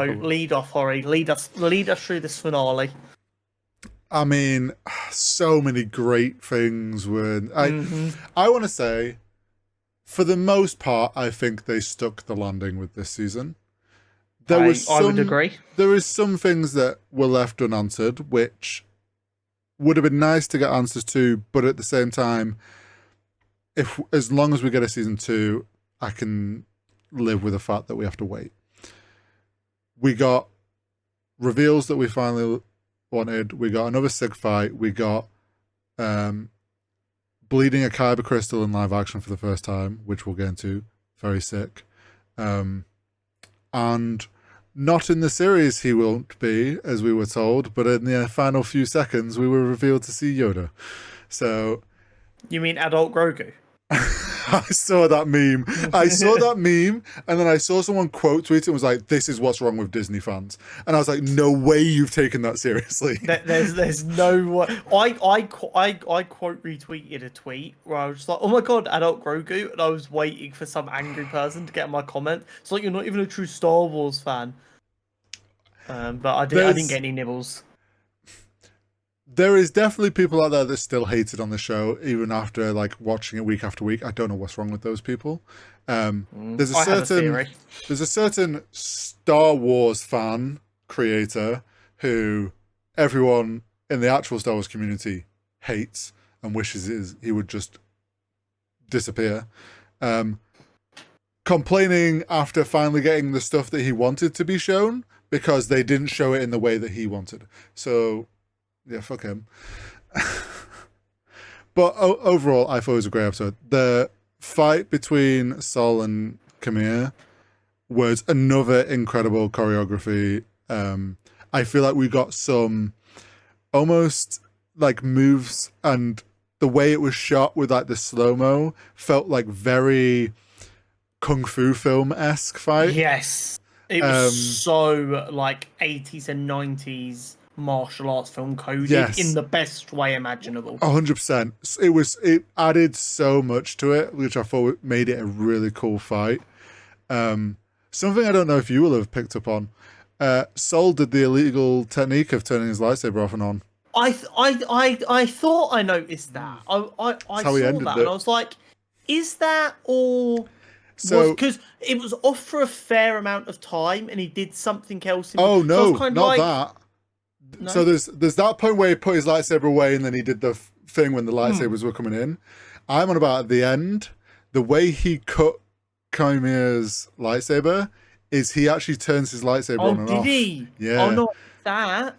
lead off, Hori. Lead us through this finale. I mean, so many great things were. I want to say, for the most part, I think they stuck the landing with this season. I would agree. There is some things that were left unanswered, which would have been nice to get answers to, but at the same time, as long as we get a season 2, I can live with the fact that we have to wait. We got reveals that we finally wanted. We got another Sig fight. We got bleeding a Kyber crystal in live action for the first time, which we'll get into. Very sick. And not in the series he won't be, as we were told, but in the final few seconds we were revealed to see Yoda. So... You mean adult Grogu? I saw that meme. And then I saw someone quote tweet it and was like, "This is what's wrong with Disney fans." And I was like, "No way you've taken that seriously." There's no way. I quote retweeted a tweet where I was just like, "Oh my god, adult Grogu," and I was waiting for some angry person to get my comment. It's like, you're not even a true Star Wars fan. But I didn't get any nibbles. There is definitely people out there that still hate it on the show, even after like watching it week after week. I don't know what's wrong with those people. There's a certain Star Wars fan creator who everyone in the actual Star Wars community hates and wishes he would just disappear. Complaining after finally getting the stuff that he wanted to be shown because they didn't show it in the way that he wanted. So... yeah, fuck him. But overall, I thought it was a great episode. The fight between Sol and Kamir was another incredible choreography. I feel like we got some almost like moves, and the way it was shot with like the slow-mo felt like very kung fu film-esque fight. Yes. It was so like 80s and 90s martial arts film coded in the best way imaginable. 100%. It added so much to it, which I thought made it a really cool fight. Something I don't know if you will have picked up on. Sol did the illegal technique of turning his lightsaber off and on. I thought I noticed that. I saw that and I was like, is that all? So because it was off for a fair amount of time and he did something else. Oh no, not that. No? So there's that point where he put his lightsaber away and then he did the thing when the lightsabers were coming in. I'm on about at the end. The way he cut Kymir's lightsaber is he actually turns his lightsaber on and off. Oh, did he? Yeah. Oh, not that.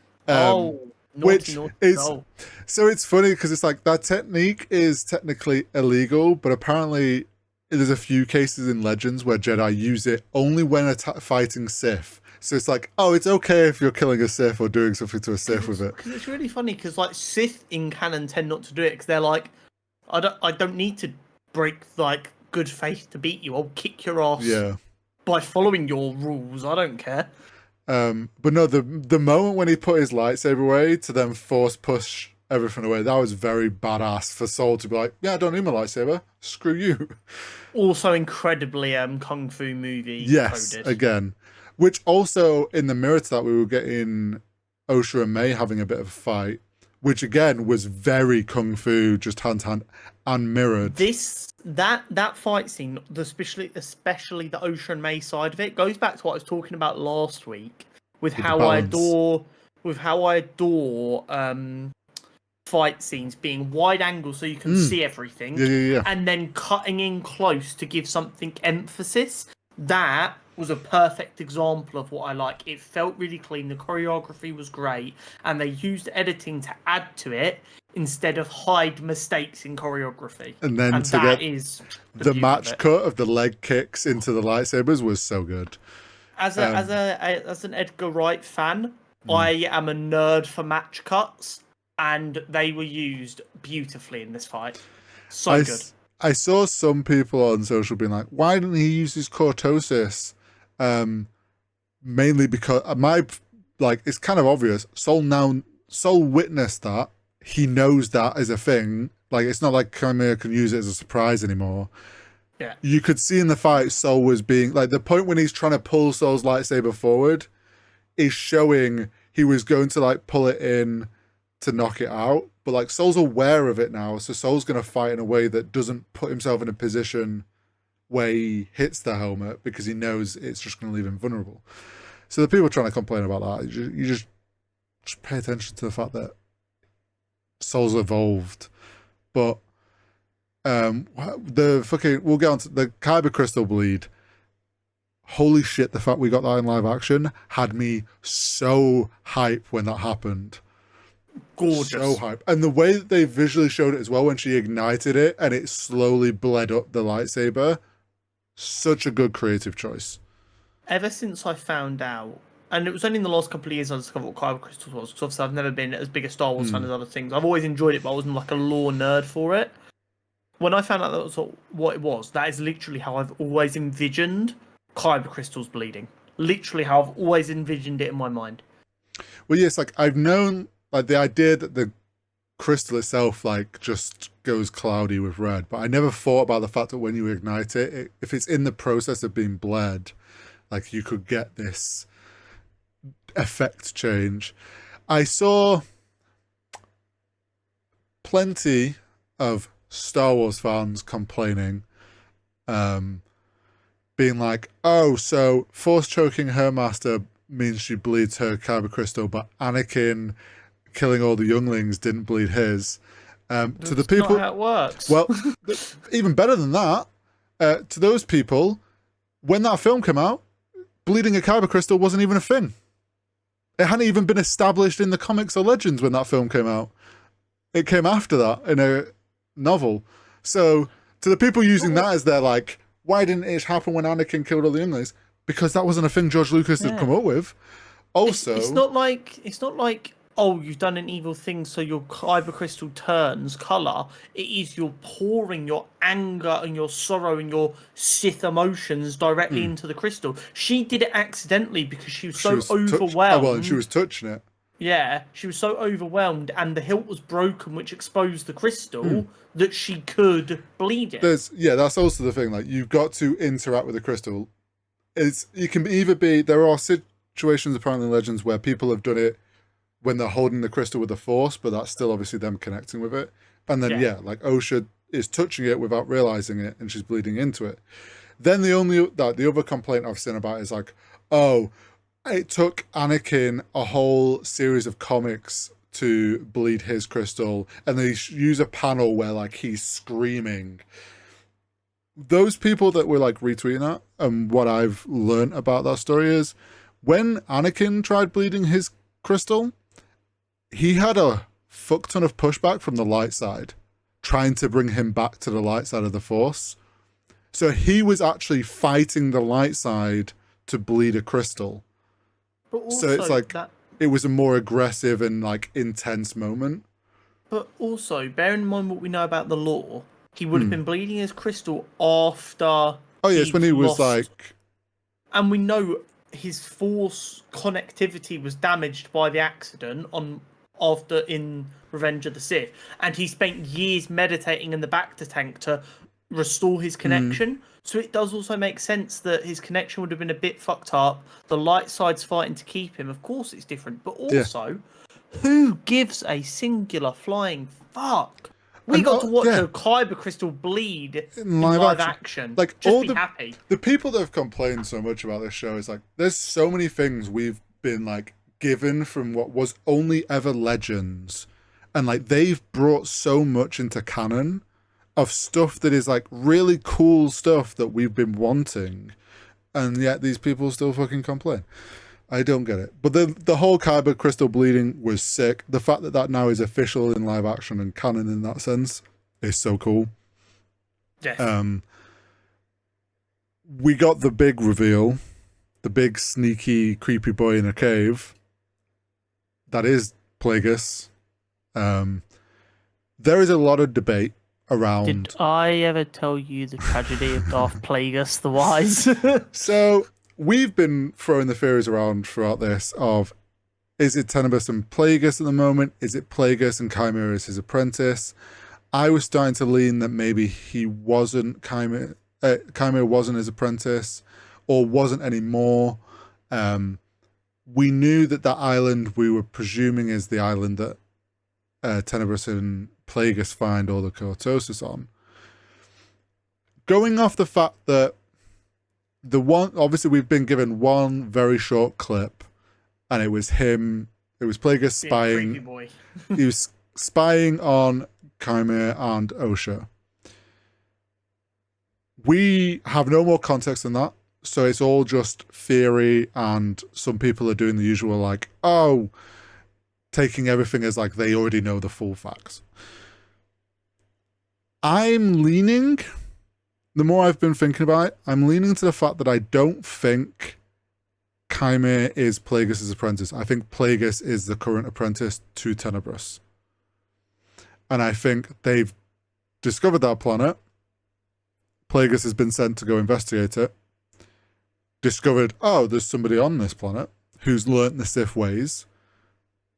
So it's funny because it's like that technique is technically illegal, but apparently there's a few cases in Legends where Jedi use it only when fighting Sith. So it's like, oh, it's okay if you're killing a Sith or doing something to a Sith with it. Because it's really funny because like Sith in canon tend not to do it because they're like, I don't need to break like good faith to beat you. I'll kick your ass by following your rules. I don't care. But no, the moment when he put his lightsaber away to then force push everything away, that was very badass for Sol to be like, yeah, I don't need my lightsaber. Screw you. Also incredibly kung fu movie. Yes, coded. Again. Which also, in the mirror to that, we were getting Osha and May having a bit of a fight, which again was very kung fu, just hand to hand, and mirrored. That fight scene, especially the Osha and May side of it, goes back to what I was talking about last week with how I adore fight scenes being wide angle so you can see everything, and then cutting in close to give something emphasis. That was a perfect example of what I like. It felt really clean. The choreography was great, and they used editing to add to it instead of hide mistakes in choreography. And then the match cut of the leg kicks into the lightsabers was so good. As an Edgar Wright fan, I am a nerd for match cuts, and they were used beautifully in this fight. So good. I saw some people on social being like, why didn't he use his cortosis? Mainly because it's kind of obvious. Sol witnessed that. He knows that is a thing. Like, it's not like Chimera can use it as a surprise anymore. Yeah. You could see in the fight Sol was being like the point when he's trying to pull Sol's lightsaber forward, is showing he was going to like pull it in to knock it out, but like Soul's aware of it now, so Soul's going to fight in a way that doesn't put himself in a position where he hits the helmet because he knows it's just going to leave him vulnerable. So the people trying to complain about that, you just pay attention to the fact that Soul's evolved. But we'll get on to the Kyber crystal bleed. Holy shit, the fact we got that in live action had me so hype when that happened. Gorgeous. So hype. And the way that they visually showed it as well when she ignited it and it slowly bled up the lightsaber, such a good creative choice. Ever since I found out, and it was only in the last couple of years I discovered what Kyber crystals was, because obviously I've never been as big a Star Wars fan as other things. I've always enjoyed it, but I wasn't like a lore nerd for it. When I found out that was what it was, that is literally how I've always envisioned Kyber crystals bleeding. Literally how I've always envisioned it in my mind. Well, yes, like I've known like the idea that the crystal itself like just goes cloudy with red, but I never thought about the fact that when you ignite it, if it's in the process of being bled, like you could get this effect change. I saw plenty of Star Wars fans complaining, being like, oh, so Force choking her master means she bleeds her Kyber crystal, but Anakin killing all the younglings didn't bleed his. To the people, not how it works. Well, even better than that, to those people, when that film came out, bleeding a Kyber crystal wasn't even a thing. It hadn't even been established in the comics or legends when that film came out. It came after that in a novel. So to the people using that as their like, why didn't it happen when Anakin killed all the younglings? Because that wasn't a thing George Lucas had come up with. Also, it's not like oh, you've done an evil thing, so your Kyber crystal turns color. It is you're pouring your anger and your sorrow and your Sith emotions directly into the crystal. She did it accidentally because she was overwhelmed. Well, and she was touching it. Yeah, she was so overwhelmed, and the hilt was broken, which exposed the crystal that she could bleed it. That's also the thing. Like, you've got to interact with the crystal. You can either be. There are situations apparently in Legends where people have done it when they're holding the crystal with the Force, but that's still obviously them connecting with it. And then like Osha is touching it without realizing it, and she's bleeding into it. Then the other complaint I've seen about is like, oh, it took Anakin a whole series of comics to bleed his crystal, and they use a panel where like he's screaming. Those people that were like retweeting that, and what I've learned about that story is, when Anakin tried bleeding his crystal, he had a fuck ton of pushback from the light side, trying to bring him back to the light side of the Force. So he was actually fighting the light side to bleed a crystal. But also so it's like it was a more aggressive and like intense moment. But also, bearing in mind what we know about the lore, he would have been bleeding his crystal after. Oh yes, when he was like. And we know his Force connectivity was damaged by the accident in Revenge of the Sith, and he spent years meditating in the Bacta tank to restore his connection. So it does also make sense that his connection would have been a bit fucked up. The light side's fighting to keep him. Of course it's different, but also, who gives a singular flying fuck? We got to watch a Kyber crystal bleed in live action. Like, just be happy. The people that have complained so much about this show is like, there's so many things we've been like given from what was only ever Legends, and like they've brought so much into canon of stuff that is like really cool stuff that we've been wanting, and yet these people still fucking complain. I don't get it. But the whole Kyber crystal bleeding was sick. The fact that that now is official in live action and canon in that sense is so cool. Yes. We got the big reveal, the big sneaky creepy boy in a cave. That is Plagueis. There is a lot of debate around. Did I ever tell you the tragedy of Darth Plagueis the Wise? So we've been throwing the theories around throughout this of, is it Tenebris and Plagueis at the moment? Is it Plagueis and Chimera as his apprentice? I was starting to lean that maybe he wasn't Chimera wasn't his apprentice, or wasn't anymore. we knew that island we were presuming is the island that Tenebrous and Plagueis find all the cortosis on. Going off the fact that obviously we've been given one very short clip, and it was Plagueis spying. He was spying on Chimera and Osha. We have no more context than that, so it's all just theory, and some people are doing the usual, like, taking everything as like they already know the full facts. I'm leaning, the more I've been thinking about it, I'm leaning to the fact that I don't think Chimera is Plagueis' apprentice. I think Plagueis is the current apprentice to Tenebrous. And I think they've discovered that planet. Plagueis has been sent to go investigate it. Discovered, there's somebody on this planet who's learnt the Sith ways.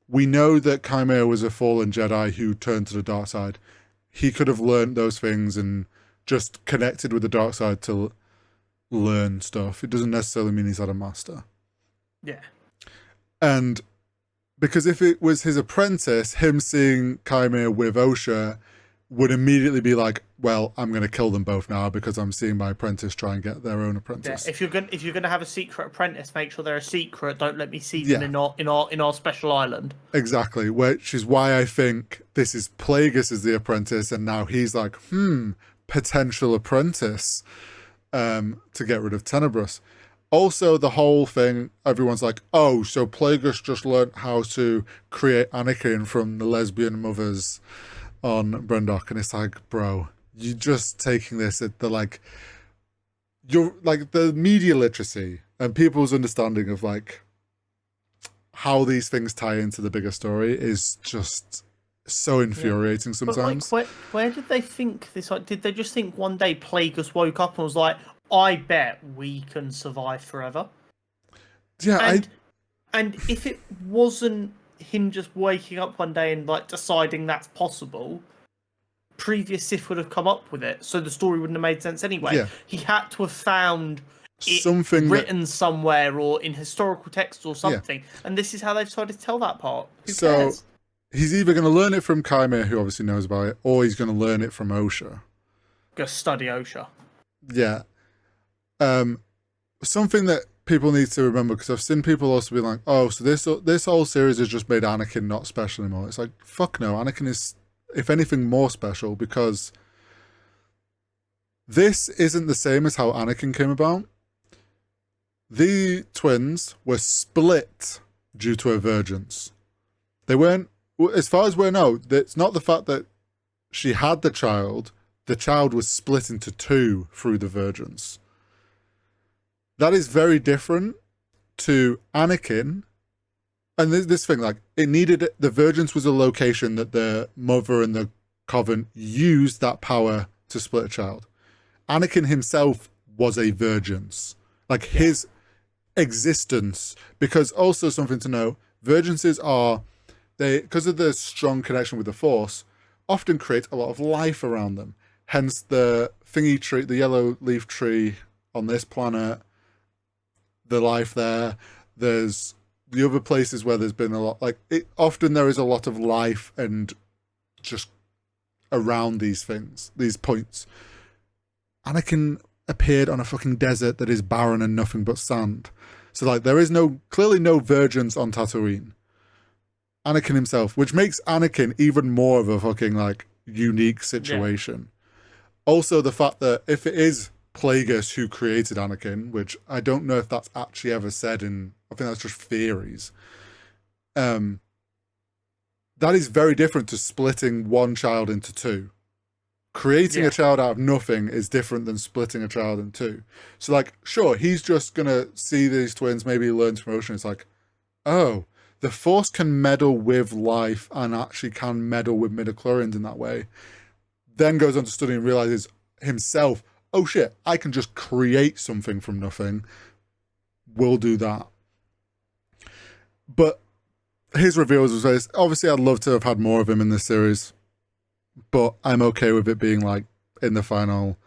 We know that Chimera was a fallen Jedi who turned to the dark side. He could have learnt those things and just connected with the dark side to learn stuff. It doesn't necessarily mean he's had a master. Yeah. And because if it was his apprentice, him seeing Chimera with Osha would immediately be like, well, I'm going to kill them both now because I'm seeing my apprentice try and get their own apprentice. Yeah, if you're gonna have a secret apprentice, make sure they're a secret. Don't let me see them in our special island. Exactly, which is why I think this is Plagueis as the apprentice, and now he's like, potential apprentice to get rid of Tenebrous. Also, the whole thing, everyone's like, so Plagueis just learned how to create Anakin from the lesbian mothers on Brendok, and it's like, bro, you're just taking this at the you're like the media literacy and people's understanding of like how these things tie into the bigger story is just so infuriating sometimes. But where did they think this? Like, did they just think one day Plagueis woke up and was like, I bet we can survive forever? Yeah, and if it wasn't him just waking up one day and like deciding that's possible, previous Sith would have come up with it, so the story wouldn't have made sense anyway. Yeah. He had to have found something written somewhere or in historical texts or something, and this is how they've decided to tell that part. Who cares? He's either going to learn it from Chimera, who obviously knows about it, or he's going to learn it from Osha. Go study Osha. Yeah. Something that people need to remember, because I've seen people also be like, so this whole series has just made Anakin not special anymore. It's like, fuck no, Anakin is, if anything, more special, because this isn't the same as how Anakin came about. The twins were split due to divergence. They weren't, as far as we know, it's not the fact that she had the child was split into two through divergence. That is very different to Anakin. And this thing, like, the Vergence was a location that the mother and the Coven used that power to split a child. Anakin himself was a Vergence. Like, his existence, because also something to know, Vergences because of the strong connection with the Force, often create a lot of life around them. Hence the thingy tree, the yellow leaf tree on this planet, the life there. There's the other places where there's been a lot, often there is a lot of life and just around these things, these points. Anakin appeared on a fucking desert that is barren and nothing but sand. So there is clearly no Vergence on Tatooine. Anakin himself, which makes Anakin even more of a fucking unique situation. Yeah. Also the fact that if it is Plagueis who created Anakin, which I don't know if that's actually ever said I think that's just theories. That is very different to splitting one child into two. Creating a child out of nothing is different than splitting a child in two. So sure, he's just gonna see these twins, maybe he learns from Ocean. It's like, the Force can meddle with life and actually can meddle with midichlorians in that way. Then goes on to study and realizes himself, oh shit, I can just create something from nothing. We'll do that. But his reveals was obviously I'd love to have had more of him in this series, but I'm okay with it being in the final,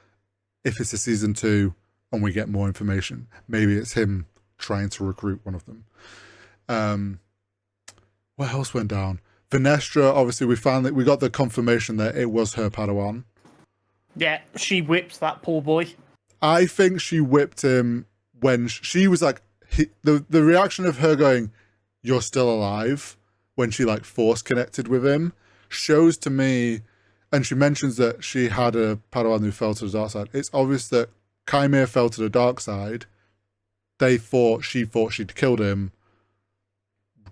if it's a season 2 and we get more information, maybe it's him trying to recruit one of them. What else went down? Venestra, obviously, we got the confirmation that it was her Padawan. Yeah, she whipped that poor boy. I think she whipped him when she was like, the reaction of her going, "You're still alive," when she like force connected with him, shows to me, and she mentions that she had a Padawan who fell to the dark side. It's obvious that Chimera fell to the dark side. She thought she'd killed him.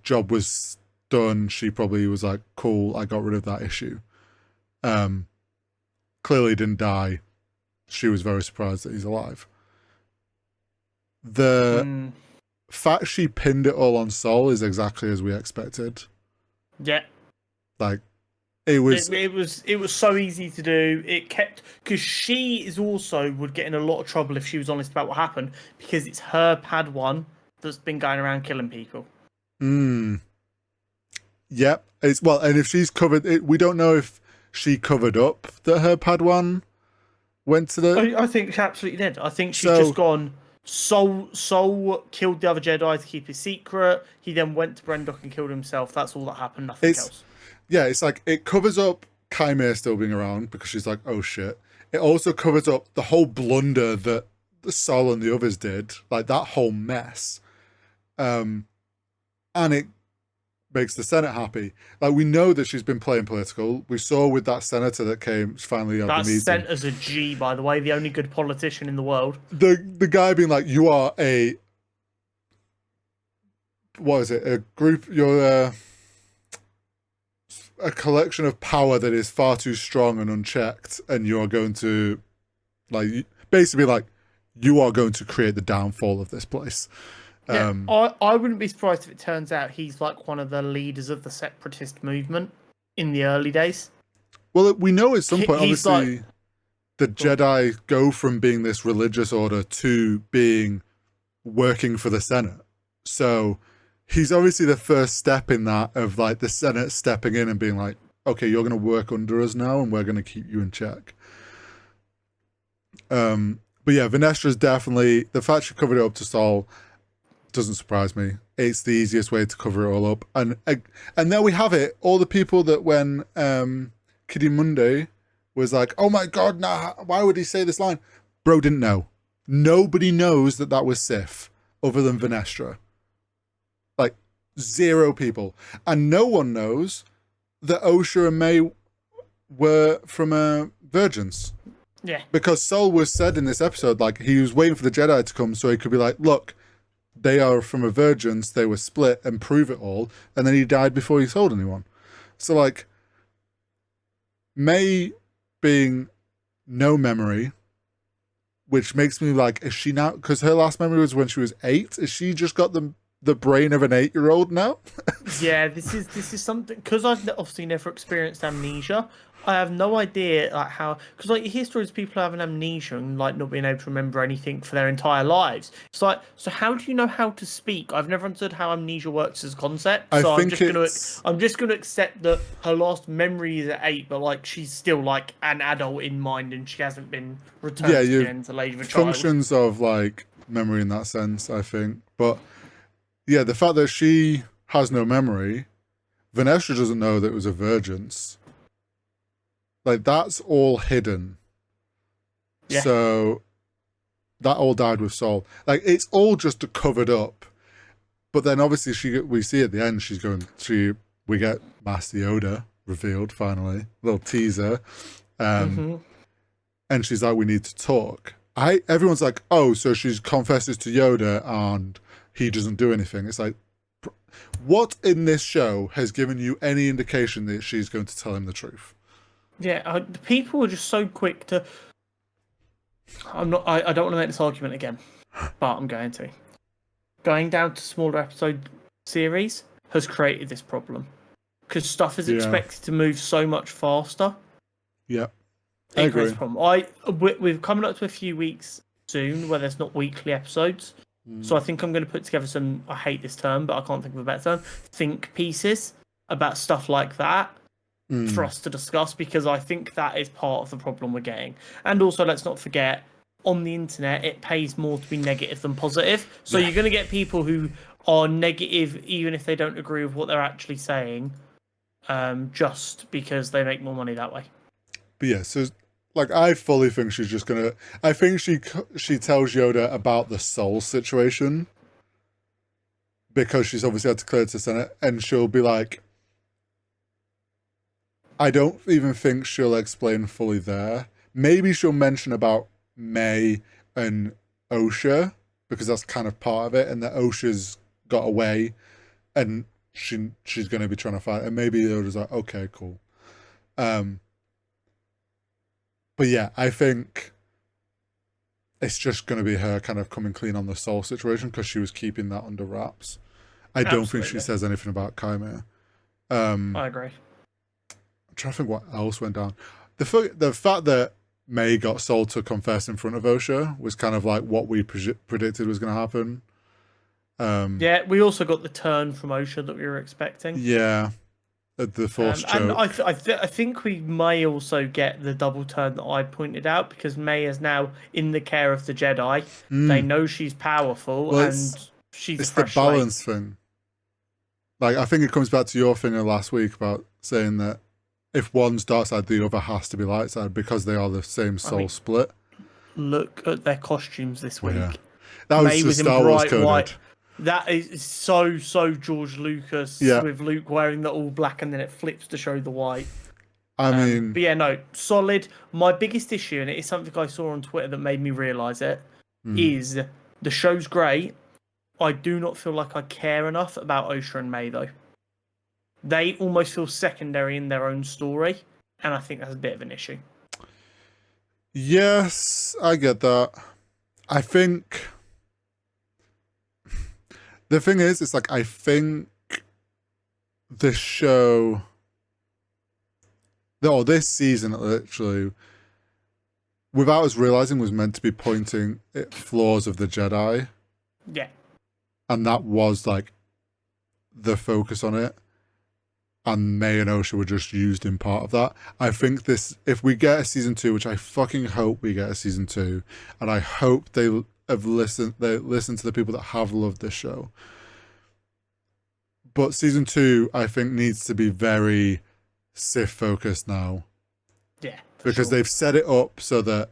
Job was done. She probably was like, cool, I got rid of that issue. Clearly didn't die. She was very surprised that he's alive. The fact she pinned it all on Sol is exactly as we expected. Yeah. Like, it was so easy to do. It kept, because she is also would get in a lot of trouble if she was honest about what happened, because it's her Padawan that's been going around killing people. Yep. And if she's covered it, we don't know if she covered up that her Padawan went to the... I think she absolutely did. I think she's just gone, Sol killed the other Jedi to keep his secret. He then went to Brendok and killed himself. That's all that happened, nothing else. Yeah, it's like, it covers up Chimera still being around because she's like, oh shit. It also covers up the whole blunder that Sol and the others did, like that whole mess. And it makes the Senate happy. Like, we know that she's been playing political. We saw with that senator that came finally at the meeting. That senator's a G, by the way, the only good politician in the world. The guy being like, you are a... What is it? A group... You're a collection of power that is far too strong and unchecked, and you're going to... like, basically like, you are going to create the downfall of this place. Yeah, I wouldn't be surprised if it turns out he's like one of the leaders of the separatist movement in the early days. Well, we know at some point, obviously, like, the Jedi go from being this religious order to being working for the Senate. So he's obviously the first step in that, of like the Senate stepping in and being like, okay, you're going to work under us now and we're going to keep you in check. But yeah, Venestra's definitely, the fact she covered it up to Sol doesn't surprise me. It's the easiest way to cover it all up. And there we have it. All the people that when Kidimunde was like, oh my god, nah, why would he say this line? Bro didn't know. Nobody knows that was Sif other than Venestra. Like, 0 people. And no one knows that Osha and May were from virgins. Yeah. Because Sol was said in this episode, like, he was waiting for the Jedi to come so he could be like, look, they are from a virgins, they were split, and prove it all. And then he died before he told anyone. So, like, May being no memory, which makes me like, is she now, because her last memory was when she was 8, is she just got the brain of an 8-year-old now? Yeah, this is something, because I've obviously never experienced amnesia. I have no idea like how, because like you hear stories of people having amnesia and like not being able to remember anything for their entire lives. It's like, so how do you know how to speak? I've never understood how amnesia works as a concept. So I'm just gonna accept that her last memory is at 8, but like she's still like an adult in mind and she hasn't been returned again to the age of a child. Functions of like memory in that sense, I think. But yeah, the fact that she has no memory, Venestra doesn't know that it was a virgin's. Like, that's all hidden. Yeah. So, that all died with Sol. Like, it's all just covered up. But then, obviously, we see at the end, we get Master Yoda revealed, finally. A little teaser. And she's like, we need to talk. Everyone's like, oh, so she confesses to Yoda and he doesn't do anything. It's like, what in this show has given you any indication that she's going to tell him the truth? Yeah, people are just so quick to... I don't want to make this argument again, but I'm going to. Going down to smaller episode series has created this problem. Because stuff is expected to move so much faster. Yeah, I agree. Problem. We're coming up to a few weeks soon where there's not weekly episodes. So I think I'm going to put together some, I hate this term, but I can't think of a better term, think pieces about stuff like that. For us to discuss, because I think that is part of the problem we're getting. And also, let's not forget, on the internet, it pays more to be negative than positive. So you're going to get people who are negative, even if they don't agree with what they're actually saying, just because they make more money that way. But yeah, so like I fully think she's just gonna. I think she tells Yoda about the soul situation because she's obviously had to clear it to Senate, and she'll be like, I don't even think she'll explain fully there. Maybe she'll mention about May and Osha because that's kind of part of it, and that Osha's got away, and she's going to be trying to fight, and maybe Yoda's like, okay, cool. But yeah, I think it's just going to be her kind of coming clean on the soul situation because she was keeping that under wraps. I don't think she says anything about Chimera. I agree. I'm trying to think what else went down. The fact that May got sold to confess in front of Osha was kind of like what we predicted was going to happen. Yeah, we also got the turn from Osha that we were expecting. Yeah, the Force joke. And I think we may also get the double turn that I pointed out because May is now in the care of the Jedi. They know she's powerful and she's a fresh the balance thing. Like, I think it comes back to your thing of last week about saying that if one's dark side, the other has to be light side because they are the same soul split. Look at their costumes this week. Yeah. That was just Star Wars coded. White. That is so George Lucas with Luke wearing the all black and then it flips to show the white. I mean... But yeah, no, solid. My biggest issue, and it is something I saw on Twitter that made me realise it, is the show's great. I do not feel like I care enough about Osha and May, though. They almost feel secondary in their own story, and I think that's a bit of an issue. Yes, I get that. I think... The thing is, it's like, I think the show... this season, literally, without us realising, was meant to be pointing at flaws of the Jedi. Yeah. And that was, like, the focus on it. And May and Osha were just used in part of that. I think this, if we get a season 2, which I fucking hope we get a season 2, and I hope they listen to the people that have loved this show. But season 2, I think, needs to be very Sith focused now. Yeah. Because they've set it up so that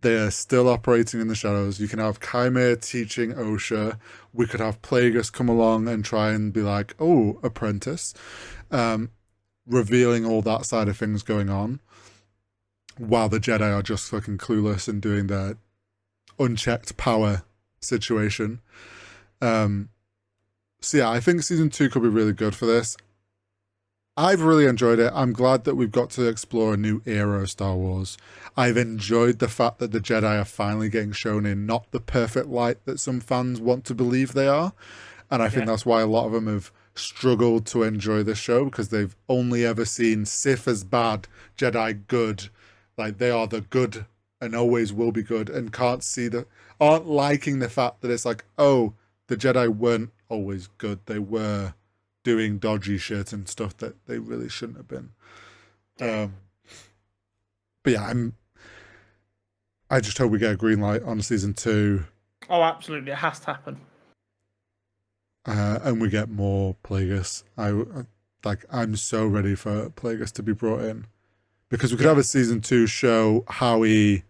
they are still operating in the shadows. You can have Chimera teaching Osha. We could have Plagueis come along and try and be like, oh, apprentice. Revealing all that side of things going on. While the Jedi are just fucking clueless and doing their unchecked power situation. So yeah, I think season 2 could be really good for this. I've really enjoyed it. I'm glad that we've got to explore a new era of Star Wars. I've enjoyed the fact that the Jedi are finally getting shown in not the perfect light that some fans want to believe they are. And I think that's why a lot of them have struggled to enjoy this show, because they've only ever seen Sith as bad, Jedi good. Like, they are the good and always will be good, and aren't liking the fact that it's like, oh, the Jedi weren't always good. They were doing dodgy shit and stuff that they really shouldn't have been. But yeah, I just hope we get a green light on season 2. Oh, absolutely. It has to happen. And we get more Plagueis. I'm so ready for Plagueis to be brought in. Because we could have a season 2 show how he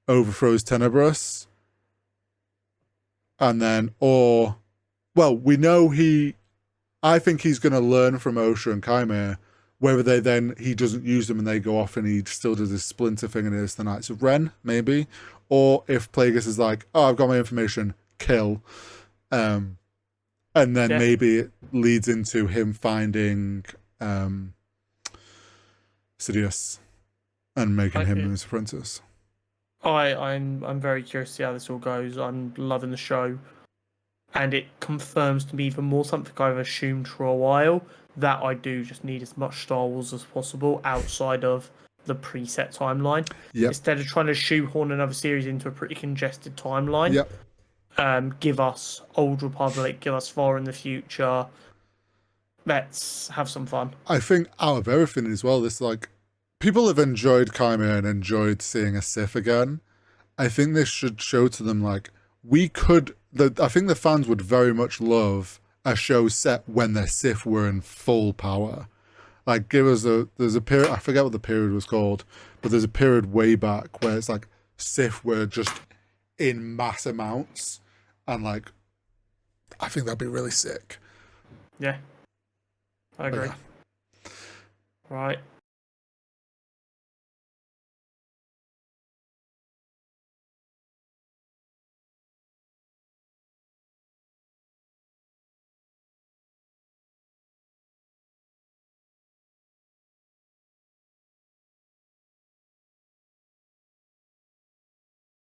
overthrows Tenebrous. And then, we know I think he's going to learn from Osha and Chimera, whether he doesn't use them and they go off and he still does this splinter thing and it's the Knights of Ren, maybe. Or if Plagueis is like, oh, I've got my information, kill. And then maybe it leads into him finding Sidious and making him his apprentice. I'm very curious to see how this all goes. I'm loving the show. And it confirms to me even more something I've assumed for a while, that I do just need as much Star Wars as possible outside of the preset timeline. Yep. Instead of trying to shoehorn another series into a pretty congested timeline. Yep. Give us Old Republic, give us Far in the Future. Let's have some fun. I think out of everything as well, this people have enjoyed Chimera and enjoyed seeing a Sith again. I think this should show to them we could I think the fans would very much love a show set when the Sith were in full power. Like, there's a period, I forget what the period was called, but there's a period way back where it's like Sith were just in mass amounts, and like, I think that'd be really sick. Yeah, I agree. Right.